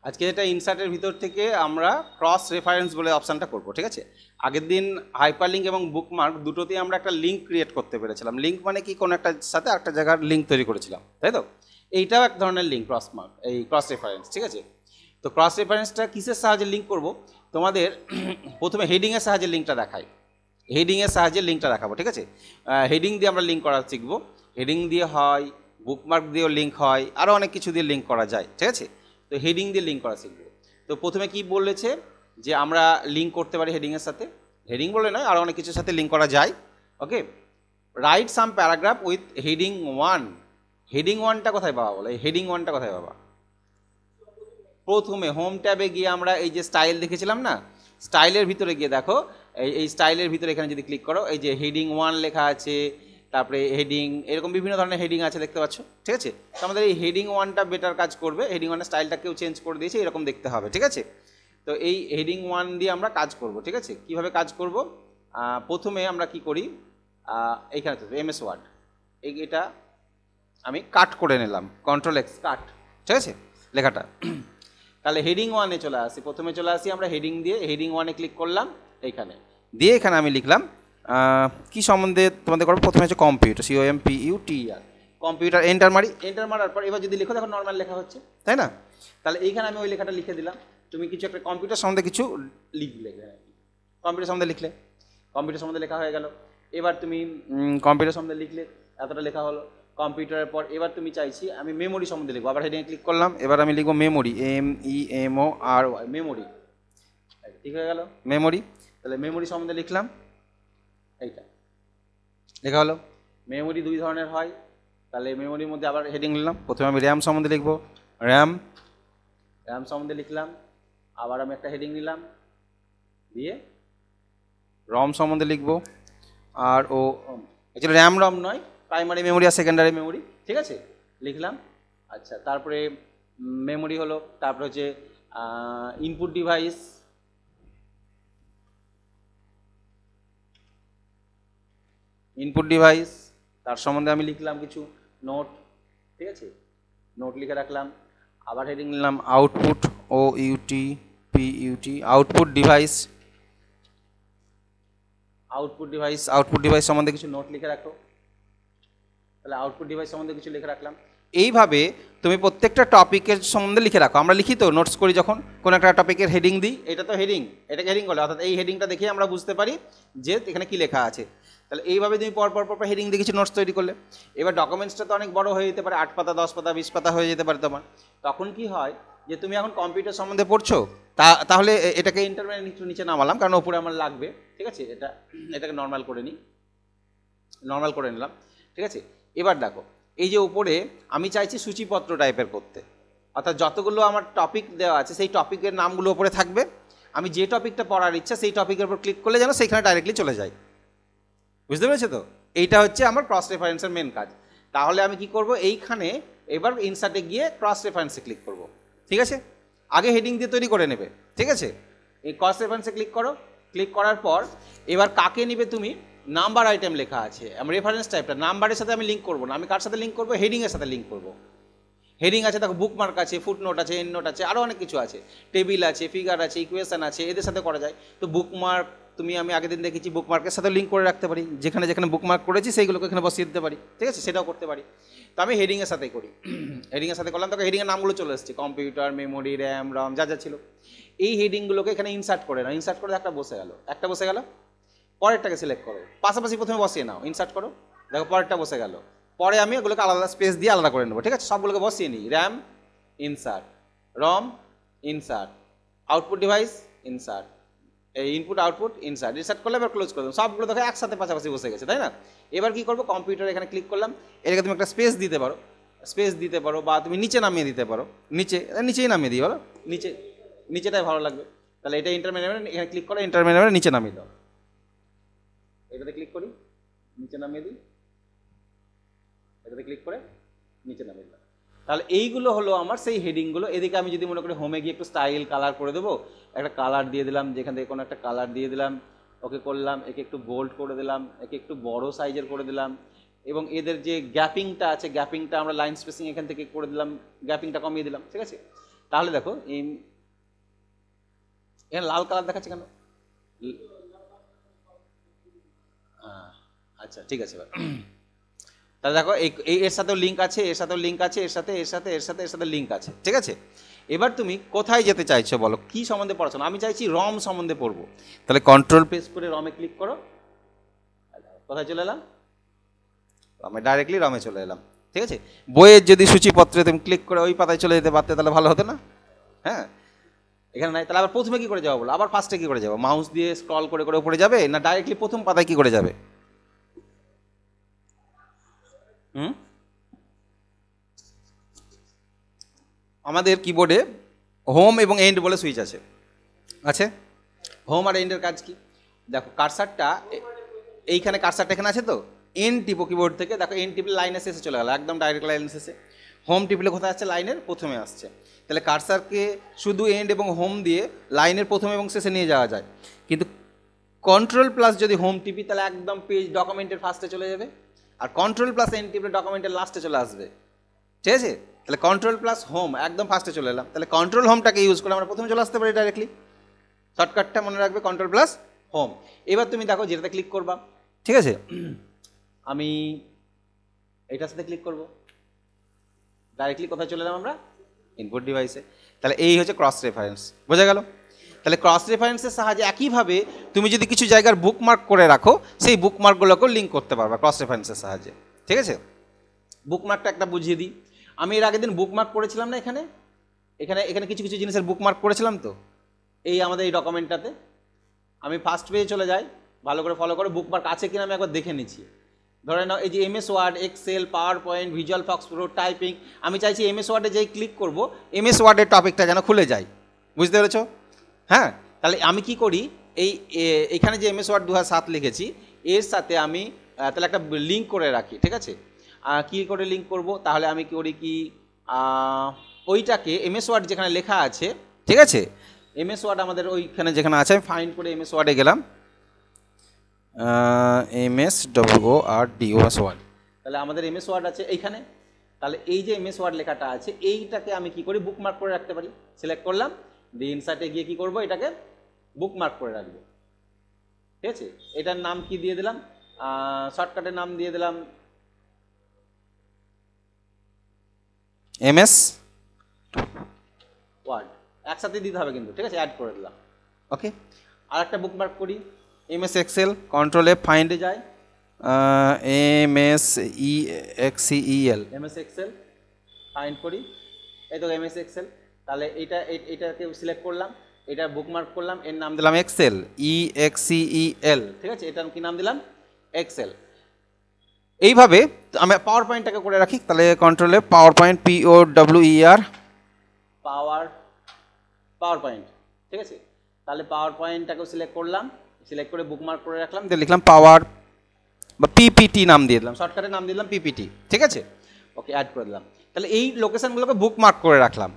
আজকে এটা ইনসার্টের ভিতর থেকে আমরা ক্রস রেফারেন্স বলে অপশানটা করব, ঠিক আছে। আগের দিন হাইপারলিঙ্ক এবং বুকমার্ক দুটোতেই আমরা একটা লিঙ্ক ক্রিয়েট করতে পেরেছিলাম। লিঙ্ক মানে কি, কোনো একটা সাথে আরেকটা জায়গার লিঙ্ক তৈরি করেছিলাম, তাই তো। এইটাও এক ধরনের লিঙ্ক, ক্রস রেফারেন্স, ঠিক আছে। তো ক্রস রেফারেন্সটা কিসের সাহায্যে লিঙ্ক করব, তোমাদের প্রথমে হেডিংয়ের সাহায্যে লিঙ্কটা দেখাই, হেডিংয়ের সাহায্যে লিঙ্কটা দেখাবো, ঠিক আছে। হেডিং দিয়ে আমরা লিঙ্ক করা শিখবো। হেডিং দিয়ে হয়, বুকমার্ক দিয়েও লিঙ্ক হয়, আরও অনেক কিছু দিয়ে লিঙ্ক করা যায়, ঠিক আছে। তো হেডিং দিয়ে লিঙ্ক করা শিখবো। তো প্রথমে কি বলেছে যে আমরা লিঙ্ক করতে পারি হেডিংয়ের সাথে, হেডিং বলে নয়, আরও অনেক কিছুর সাথে লিঙ্ক করা যায়। Okay, write some paragraph with heading 1। Heading 1টা কোথায় পাবা বলো, এই হেডিং 1টা কোথায় পাবা? প্রথমে হোম ট্যাবে গিয়ে আমরা এই যে স্টাইল দেখেছিলাম না, স্টাইলের ভিতরে গিয়ে দেখো, এই স্টাইলের ভিতরে এখানে যদি ক্লিক করো, এই যে হেডিং 1 লেখা আছে, তারপরে হেডিং, এরকম বিভিন্ন ধরনের হেডিং আছে, দেখতে পাচ্ছ, ঠিক আছে। তো আমাদের এই হেডিং 1টা বেটার কাজ করবে। হেডিং 1এর স্টাইলটাকেও চেঞ্জ করে দিয়েছে, এরকম দেখতে হবে, ঠিক আছে। তো এই হেডিং 1 দিয়ে আমরা কাজ করব, ঠিক আছে। কীভাবে কাজ করব, প্রথমে আমরা কি করি, এইখানে তো এমএস ওয়ার্ড, এটা আমি কাট করে নিলাম, Ctrl+X কাট, ঠিক আছে, লেখাটা। তাহলে হেডিং 1-এ চলে আসি, প্রথমে চলে আসি আমরা হেডিং দিয়ে, হেডিং 1-এ ক্লিক করলাম, এইখানে দিয়ে এখানে আমি লিখলাম কি সম্বন্ধে তোমাদের করবো, প্রথমে হচ্ছে কম্পিউটার, COMPUTER, কম্পিউটার, এন্টার মারি, এন্টার মারার পর এবার যদি লিখো দেখো নর্মাল লেখা হচ্ছে, তাই না। তাহলে এইখানে আমি ওই লেখাটা লিখে দিলাম। তুমি কিছু একটা কম্পিউটার সম্বন্ধে কিছু লিখলে, কম্পিউটার সম্বন্ধে লিখলে, কম্পিউটার সম্বন্ধে লেখা হয়ে গেল। এবার তুমি কম্পিউটার সম্বন্ধে লিখলে, এতটা লেখা হলো। কম্পিউটারের পর এবার তুমি চাইছি আমি মেমোরি সম্বন্ধে লিখবো, আবার হেডিংয়ে ক্লিক করলাম, এবার আমি লিখবো মেমোরি, MEMORY, মেমোরি, ঠিক হয়ে গেল মেমোরি। তাহলে মেমোরি সম্বন্ধে লিখলাম, এইটা লেখা হলো। মেমোরি দুই ধরনের হয়, তাহলে মেমোরির মধ্যে আবার হেডিং নিলাম। প্রথমে আমি র্যাম সম্বন্ধে লিখবো, র্যাম সম্বন্ধে লিখলাম, আবার আমি একটা হেডিং নিলাম, দিয়ে রম সম্বন্ধে লিখবো। আর ও অ্যাকচুয়ালি র্যাম রম নয়, প্রাইমারি মেমোরি আর সেকেন্ডারি মেমোরি, ঠিক আছে, লিখলাম। আচ্ছা, তারপরে মেমোরি হলো, তারপরে হচ্ছে ইনপুট ডিভাইস, তার সম্বন্ধে আমি লিখলাম কিছু নোট, ঠিক আছে, নোট লিখে রাখলাম। আবার হেডিং নিলাম output, OUTPUT, output device, output device সম্বন্ধে কিছু নোট লিখে রাখো। তাহলে আউটপুট ডিভাইস সম্বন্ধে কিছু লিখে রাখলাম। এইভাবে তুমি প্রত্যেকটা টপিকের সম্বন্ধে লিখে রাখো। আমরা লিখি তো নোটস করি যখন কোনো একটা টপিকের হেডিং দিই, এটা তো হেডিং, এটাকে হেডিং বলে, অর্থাৎ এই হেডিংটা দেখে আমরা বুঝতে পারি যে এখানে কী লেখা আছে। তাহলে এইভাবে তুমি পরপর হেডিং দিয়ে কিছু নোটস তৈরি করলে, এবার ডকুমেন্টসটা তো অনেক বড় হয়ে যেতে পারে, 8 পাতা 10 পাতা 20 পাতা হয়ে যেতে পারে তোমার। তখন কি হয় যে তুমি এখন কম্পিউটার সম্বন্ধে পড়ছো, তাহলে এটাকে ইন্টারমিডিয়েট একটু নিচে নামালাম, কারণ ওপরে আমার লাগবে, ঠিক আছে। এটাকে নর্মাল করে নিলাম, ঠিক আছে। এবার দেখো, এই যে উপরে আমি চাইছি সূচিপত্র টাইপের করতে, অর্থাৎ যতগুলো আমার টপিক দেওয়া আছে সেই টপিকের নামগুলো উপরে থাকবে। আমি যে টপিকটা পড়ার ইচ্ছা সেই টপিকের উপর ক্লিক করলে যেন সেইখানে ডাইরেক্টলি চলে যায়, বুঝতে পেরেছো তো। এইটা হচ্ছে আমার ক্রস রেফারেন্সের মেন কাজ। তাহলে আমি কি করব, এইখানে এবার ইনসার্টে গিয়ে ক্রস রেফারেন্সে ক্লিক করব, ঠিক আছে। আগে হেডিং দিয়ে তৈরি করে নেবে, ঠিক আছে। এই ক্রস রেফারেন্সে ক্লিক করো, ক্লিক করার পর এবার কাকে নিবে তুমি, নাম্বার আইটেম লেখা আছে, আমি রেফারেন্স টাইপটা নাম্বারের সাথে আমি লিঙ্ক করবো না, আমি কার সাথে লিঙ্ক করবো, হেডিংয়ের সাথে লিঙ্ক করবো। হেডিং আছে, দেখো বুকমার্ক আছে, ফুটনোট আছে, এন্ড নোট আছে, আরও অনেক কিছু আছে, টেবিল আছে, ফিগার আছে, ইকুয়েশন আছে, এদের সাথে করা যায়। তো বুকমার্ক আমি আগের দিন দেখেছি বুকমার্কের সাথে লিঙ্ক করে রাখতে পারি, যেখানে যেখানে বুকমার্ক করেছি সেইগুলোকে এখানে বসিয়ে দিতে পারি, ঠিক আছে, সেটাও করতে পারি। তো আমি হেডিংয়ের সাথে করি, হেডিংয়ের সাথে করলাম, তখন হেডিংয়ের নামগুলো চলে এসেছে, কম্পিউটার, মেমোরি, র্যাম, রম, যা ছিল। এই হেডিংগুলোকে এখানে ইনসার্ট করে নাও, ইনসার্ট করে একটা বসে গেল, পরেরটাকে সিলেক্ট করো, পাশাপাশি প্রথমে বসিয়ে নাও, ইনসার্ট করো, দেখো পরেরটা বসে গেল। পরে আমি ওগুলোকে আলাদা স্পেস দিয়ে আলাদা করে নেবো, ঠিক আছে। সবগুলোকে বসিয়ে নিই, র্যাম ইনসার্ট, রম ইনসার্ট, আউটপুট ডিভাইস ইনসার্ট, এই ইনপুট আউটপুট ইনসার্ট করলে এবার ক্লোজ করে দেবো। সবগুলো দেখো একসাথে পাশাপাশি বসে গেছে, তাই না। এবার কি করবো, কম্পিউটার এখানে ক্লিক করলাম, এটাকে তুমি একটা স্পেস দিতে পারো, বা তুমি নিচে নামিয়ে দিতে পারো, নিচেই নামিয়ে দিই, বলো নিচেটাই ভালো লাগবে। তাহলে এটা ইন্টারমিডিয়েট, এখানে ক্লিক করো, ইন্টারমিডিয়েট নিচে নামিয়ে দাও, এটাতে ক্লিক করি, নিচে নামিয়ে দিই, এটাতে ক্লিক করে নিচে নামিয়ে দিলাম। তাহলে এইগুলো হলো আমার সেই হেডিংগুলো। এদিকে আমি যদি মনে করি হোমে গিয়ে একটু স্টাইল কালার করে দেবো, একটা কালার দিয়ে দিলাম, যেখান থেকে কোনো একটা কালার দিয়ে দিলাম, ওকে করলাম, একে একটু বোল্ড করে দিলাম, একে একটু বড় সাইজের করে দিলাম, এবং এদের যে গ্যাপিংটা আছে, গ্যাপিংটা আমরা লাইন স্পেসিং এখান থেকে করে দিলাম, গ্যাপিংটা কমিয়ে দিলাম, ঠিক আছে। তাহলে দেখো এখানে লাল কালার দেখাচ্ছে কেন? আচ্ছা ঠিক আছে, তাহলে দেখো এর সাথেও লিঙ্ক আছে, এর সাথেও লিঙ্ক আছে, এর সাথে লিঙ্ক আছে, ঠিক আছে। এবার তুমি কোথায় যেতে চাইছো বলো, কি সম্বন্ধে পড়াশোনা? আমি চাইছি রম সম্বন্ধে পড়বো, তাহলে কন্ট্রোল প্রেস করে রমে ক্লিক করো। কোথায় চলে এলাম? রমে, ডাইরেক্টলি রমে চলে এলাম, ঠিক আছে। বইয়ের যদি সূচিপত্রে তুমি ক্লিক করে ওই পাতায় চলে যেতে পারতে তাহলে ভালো হতো না? হ্যাঁ, এখানে নাই, তাহলে আবার প্রথমে কি করে যাবো বলো, আবার ফার্স্টে কি করে যাবো? মাউস দিয়ে স্ক্রল করে করে উপরে যাবে, না ডাইরেক্টলি প্রথম পাতায় কি করে যাবে? আমাদের কিবোর্ডে হোম এবং এন্ড বলে সুইচ আছে, হোম আর এন্ডের কাজ কি? দেখো কার্সারটা এইখানে, কার্সারটা এখানে আছে তো, এন্ড টিপো কিবোর্ড থেকে, দেখো এন্ড টিপলে লাইনের শেষে চলে গেল, একদম ডাইরেক্ট লাইনের শেষে। হোম টিপলে কোথায় আসছে? লাইনের প্রথমে আসছে। তাহলে কার্সারকে শুধু এন্ড এবং হোম দিয়ে লাইনের প্রথমে এবং শেষে নিয়ে যাওয়া যায়, কিন্তু কন্ট্রোল প্লাস যদি হোম টিপি তাহলে একদম পেজ ডকুমেন্টের ফার্স্টে চলে যাবে, আর কন্ট্রোল প্লাস এন্ড টিপলে ডকুমেন্টের লাস্টে চলে আসবে, ঠিক আছে। তাহলে কন্ট্রোল প্লাস হোম একদম ফার্স্টে চলে এলাম, তাহলে কন্ট্রোল হোমটাকে ইউজ করে আমরা প্রথমে চলে আসতে পারি ডাইরেক্টলি। শর্টকাটটা মনে রাখবে, কন্ট্রোল প্লাস হোম। এবার তুমি দেখো যেটাতে ক্লিক করবা, ঠিক আছে, আমি এটার সাথে ক্লিক করব, ডাইরেক্টলি কোথায় চলে এলাম আমরা? ইনপুট ডিভাইসে। তাহলে এই হচ্ছে ক্রস রেফারেন্স, বোঝা গেল? তাহলে ক্রস রেফারেন্সের সাহায্যে একইভাবে তুমি যদি কিছু জায়গার বুকমার্ক করে রাখো, সেই বুকমার্কগুলোকেও লিঙ্ক করতে পারবা ক্রস রেফারেন্সের সাহায্যে, ঠিক আছে। বুকমার্কটা একটা বুঝিয়ে দিই। আমি এর আগের দিন বুকমার্ক করেছিলাম না, এখানে এখানে এখানে কিছু কিছু জিনিসের বুকমার্ক করেছিলাম তো, এই আমাদের এই ডকুমেন্টটাতে। আমি ফার্স্ট পেজে চলে যাই, ভালো করে ফলো করে বুকমার্ক আছে কিনা আমি একবার দেখে নিচ্ছি। ধরে নাও এই যে MS Word, Excel, PowerPoint, Visual FoxPro, typing, আমি চাইছি এমএস ওয়ার্ডে যেই ক্লিক করব এমএস ওয়ার্ডের টপিকটা যেন খুলে যায়, বুঝতে পেরেছো? হ্যাঁ, তাহলে আমি কি করি, এইখানে যে এমএস ওয়ার্ড 2007 লিখেছি এর সাথে আমি তাহলে একটা লিঙ্ক করে রাখি, ঠিক আছে। কী করে লিঙ্ক করব? তাহলে আমি কি করি, কি ওইটাকে এমএস ওয়ার্ড যেখানে লেখা আছে, ঠিক আছে, এমএস ওয়ার্ড আমাদের ওইখানে যেখানে আছে, আমি ফাইন্ড করে এমএস ওয়ার্ডে গেলাম, MSWORD ওয়ার্ড, তাহলে আমাদের এমএস ওয়ার্ড আছে এইখানে। তাহলে এই যে এমএস ওয়ার্ড লেখাটা আছে এইটাকে আমি কি করি, বুকমার্ক করে রাখতে পারি। সিলেক্ট করলাম, দিয়ে ইনসার্টে গিয়ে কি করব, এটাকে বুকমার্ক করে রাখবো, ঠিক আছে। এটার নাম কি দিয়ে দিলাম, শর্টকাটের নাম দিয়ে দিলাম এমএস ওয়ার্ড, একসাথে দিতে হবে কিন্তু, ঠিক আছে, অ্যাড করে দিলাম, ওকে। আর একটা বুকমার্ক করি, এমএস এক্সেল, কন্ট্রোল F, ফাইন্ডে যাই, MSEXCEL, এমএস এক্সেল ফাইন্ড করি, এই তো এমএস এক্সেল। তাহলে এটাকে সিলেক্ট করলাম, এটা বুকমার্ক করলাম, এর নাম দিলাম এক্সেল, EXCEL, ঠিক আছে, এটার কি নাম দিলাম, এক্সেল। এইভাবে আমি পাওয়ার পয়েন্টটাকে করে রাখি, তাহলে কন্ট্রোলে power point, POWER, power point, ঠিক আছে। তাহলে পাওয়ার পয়েন্টটাকেও সিলেক্ট করলাম, সিলেক্ট করে বুকমার্ক করে রাখলাম, দিয়ে লিখলাম পাওয়ার বা PPT নাম দিয়ে দিলাম, শর্টকাটের নাম দিলাম PPT, ঠিক আছে, ওকে, অ্যাড করে দিলাম। তাহলে এই লোকেশনগুলোকে বুকমার্ক করে রাখলাম।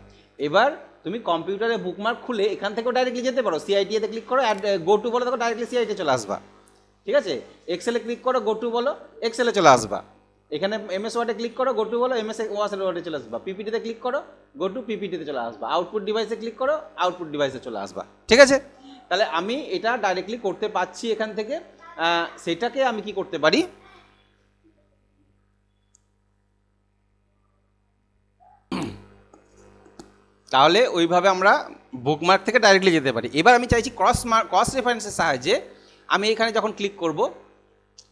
এবার তুমি কম্পিউটারে বুকমার্ক খুলে এখান থেকেও ডাইরেক্টলি যেতে পারো, CIT-তে ক্লিক করো, অ্যাড গো টু বলো, দেখো ডাইরেক্টলি CIT চলে আসবা, ঠিক আছে। এক্সেলে ক্লিক করো, গো টু বলো, এক্সেলে চলে আসবা। এখানে এমএস ওয়ার্ডে ক্লিক করো, গো টু বলো, এমএস ওয়ার্ডে চলে আসবা। PPT-তে ক্লিক করো, গো টু PPT-তে চলে আসবা। আউটপুট ডিভাইসে ক্লিক করো, আউটপুট ডিভাইসে চলে আসবা, ঠিক আছে। তাহলে আমি এটা ডাইরেক্টলি করতে পারছি এখান থেকে। সেটাকে আমি কি করতে পারি, তাহলে ওইভাবে আমরা বুকমার্ক থেকে ডাইরেক্টলি যেতে পারি। এবার আমি চাইছি ক্রস রেফারেন্সের সাহায্যে আমি এখানে যখন ক্লিক করব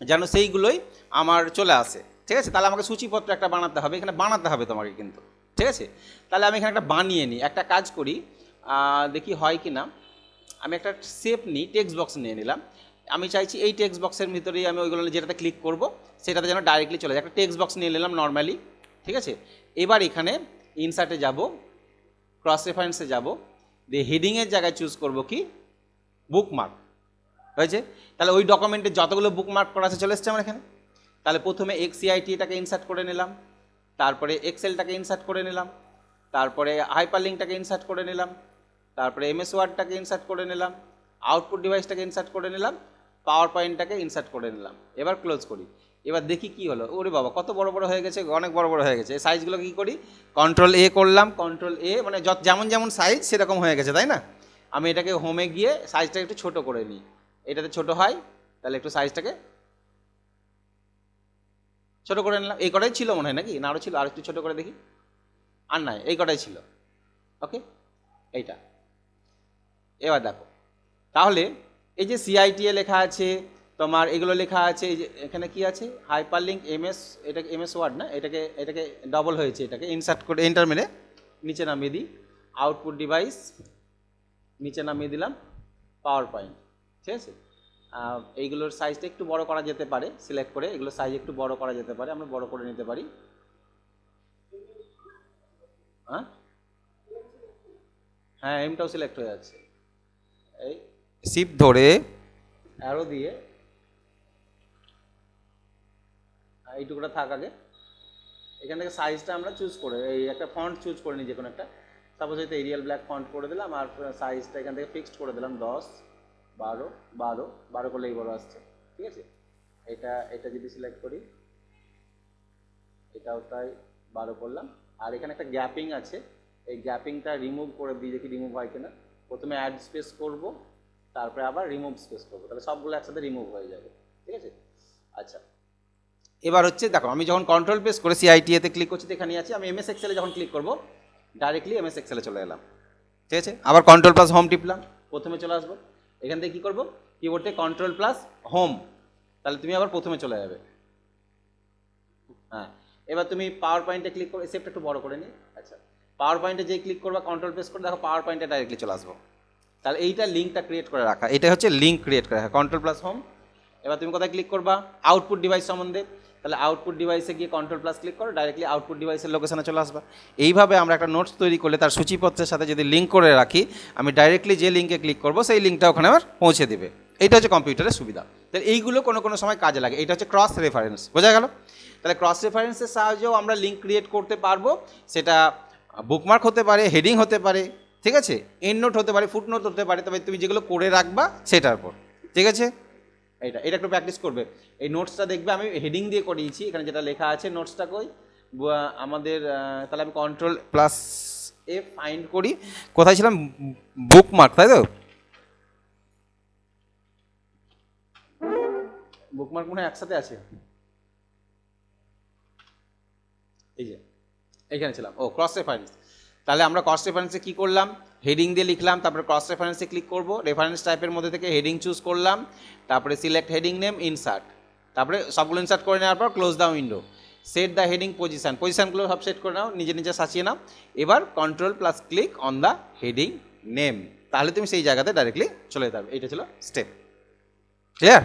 যেন সেইগুলোই আমার চলে আসে, ঠিক আছে। তাহলে আমাকে সূচিপত্র একটা বানাতে হবে, এখানে বানাতে হবে তোমাকে কিন্তু, ঠিক আছে। তাহলে আমি এখানে একটা বানিয়ে নিই, একটা কাজ করি, দেখি হয় কি না। আমি একটা শেপ নিই, টেক্সট বক্স নিয়ে নিলাম। আমি চাইছি এই টেক্সট বক্সের ভিতরেই আমি ওইগুলো যেটাতে ক্লিক করব সেটাতে যেন ডাইরেক্টলি চলে যায়। একটা টেক্সট বক্স নিয়ে নিলাম নর্মালি, ঠিক আছে। এবার এখানে ইনসার্টে যাব, ক্রস রেফারেন্সে যাব, দিয়ে হেডিংয়ের জায়গায় চুজ করব কি, বুকমার্ক, হয়েছে। তাহলে ওই ডকুমেন্টে যতগুলো বুকমার্ক করা আছে চলে এসছে আমার এখানে। তাহলে প্রথমে CIT-টাকে ইনসার্ট করে নিলাম, তারপরে এক্সেলটাকে ইনসার্ট করে নিলাম, তারপরে হাইপারলিঙ্কটাকে ইনসার্ট করে নিলাম, তারপরে এমএস ওয়ার্ডটাকে ইনসার্ট করে নিলাম, আউটপুট ডিভাইসটাকে ইনসার্ট করে নিলাম, পাওয়ার পয়েন্টটাকে ইনসার্ট করে নিলাম। এবার ক্লোজ করি। এবার দেখি কি হলো, ওরে বাবা কত বড় বড় হয়ে গেছে, অনেক বড় বড় হয়ে গেছে। এই সাইজগুলো কী করি, কন্ট্রোল এ করলাম, কন্ট্রোল এ মানে যেমন যেমন সাইজ সেরকম হয়ে গেছে, তাই না? আমি এটাকে হোমে গিয়ে সাইজটাকে একটু ছোট করে নিই, এটাতে ছোট হয়, তাহলে একটু সাইজটাকে ছোট করে নিলাম। এই কটাই ছিল মনে হয় নাকি, না আরও ছিল, আর একটু ছোটো করে দেখি, আর নাই, এই কটাই ছিল। ওকে, এইটা এবার দেখো, তাহলে এই যে সিআইটিএ লেখা আছে তোমার, এগুলো লেখা আছে, এই যে এখানে কি আছে হাইপারলিঙ্ক এমএস, এটাকে এমএস ওয়ার্ড না, এটাকে ডবল হয়েছে, এটাকে ইনসার্ট করে এন্টার মেরে নিচে নামিয়ে দিই, আউটপুট ডিভাইস নিচে নামিয়ে দিলাম, পাওয়ার পয়েন্ট। ঠিক আছে, এইগুলোর সাইজটা একটু বড় করা যেতে পারে, সিলেক্ট করে এগুলোর সাইজ একটু বড় করা যেতে পারে, আমরা বড় করে নিতে পারি। হ্যাঁ, এমটাও সিলেক্ট হয়ে যাচ্ছে, এই শিফট ধরে অ্যারো দিয়ে এইটুকুটা থাক আগে, এখান থেকে সাইজটা আমরা চুজ করে এই একটা ফন্ট চুজ করে নিই, যে কোনো একটা, সাপোজ হয়তো এরিয়াল ব্ল্যাক ফন্ট করে দিলাম, আর সাইজটা এখান থেকে ফিক্সড করে দিলাম 10, 12, 12 করলে এই বড় আসছে। ঠিক আছে, এটা যদি সিলেক্ট করি, এটাও তাই 12 করলাম, আর এখানে একটা গ্যাপিং আছে, এই গ্যাপিংটা রিমুভ করে দিই, দেখি রিমুভ হয় কিনা। প্রথমে অ্যাড স্পেস করব, তারপরে আবার রিমুভ স্পেস করবো, তাহলে সবগুলো একসাথে রিমুভ হয়ে যাবে। ঠিক আছে, আচ্ছা এবার হচ্ছে দেখো, আমি যখন কন্ট্রোল প্রেস করে সিআইটিএতে ক্লিক করছি, এখানে আছে, আমি এমএস এক্সেলে যখন ক্লিক করব ডাইরেক্টলি এমএস এক্সেলে চলে এলাম। ঠিক আছে, আবার কন্ট্রোল প্লাস হোম টিপলাম, প্রথমে চলে আসবো, এখান থেকে কী করবো, কিবোর্ডে কন্ট্রোল প্লাস হোম, তাহলে তুমি আবার প্রথমে চলে যাবে। হ্যাঁ, এবার তুমি পাওয়ার পয়েন্টে ক্লিক করে, সেফটা একটু বড় করে নিই। আচ্ছা, পাওয়ার পয়েন্টে যেই ক্লিক করবা, কন্ট্রোল প্রেস করে দেখো পাওয়ার পয়েন্টে ডাইরেক্টলি চলে আসবো। তাহলে এইটা লিঙ্কটা ক্রিয়েট করে রাখা, এটা হচ্ছে লিঙ্ক ক্রিয়েট করে রাখা, কন্ট্রোল প্লাস হোম। এবার তুমি কোথায় ক্লিক করবা, আউটপুট ডিভাইস সম্বন্ধে, তাহলে আউটপুট ডিভাইসে গিয়ে কন্ট্রোল প্লাস ক্লিক করো, ডাইরেক্টলি আউটপুট ডিভাইসের লোকেশনে চলে আসবা। এইভাবে আমরা একটা নোটস তৈরি করলে তার সূচিপত্রের সাথে যদি লিঙ্ক করে রাখি, আমি ডাইরেক্টলি যে লিঙ্কে ক্লিক করবো সেই লিঙ্কটা ওখানে আমার পৌঁছে দেবে। এইটা হচ্ছে কম্পিউটারের সুবিধা। তাহলে এইগুলো কোনো কোনো সময় কাজে লাগে, এটা হচ্ছে ক্রস রেফারেন্স, বোঝা গেল? তাহলে ক্রস রেফারেন্সের সাহায্যেও আমরা লিঙ্ক ক্রিয়েট করতে পারবো, সেটা বুকমার্ক হতে পারে, হেডিং হতে পারে, ঠিক আছে, এন্ড নোট হতে পারে, ফুট নোট হতে পারে, তবে তুমি যেগুলো করে রাখবা সেটার উপর। ঠিক আছে, এটা একটু প্র্যাকটিস করবে। এই নোটসটা দেখবে আমি হেডিং দিয়ে করিয়েছি, এখানে যেটা লেখা আছে নোটসটা কই আমাদের, তাহলে আমি কন্ট্রোল প্লাস এ ফাইন্ড করি, কোথায় ছিলাম, বুকমার্ক, তাই তো? বুকমার্ক মনে হয় একসাথে আছে, এই যে এইখানে ছিলাম, ও ক্রস রেফারেন্স। তাহলে আমরা ক্রস রেফারেন্সে কী করলাম, হেডিং দিয়ে লিখলাম, তারপরে ক্রস রেফারেন্সে ক্লিক করব, রেফারেন্স টাইপের মধ্যে থেকে হেডিং চুজ করলাম, তারপরে সিলেক্ট হেডিং নেম, ইনসার্ট, তারপরে সবগুলো ইনসার্ট করে নেওয়ার পর close the window, set the heading পজিশানগুলো সব সেট করে নাও, নিজে নিজে সাজিয়ে নাও। এবার control plus click on the heading name, তাহলে তুমি সেই জায়গাতে ডাইরেক্টলি চলে যেতে পারবে। এইটা ছিল স্টেপ, ক্লিয়ার?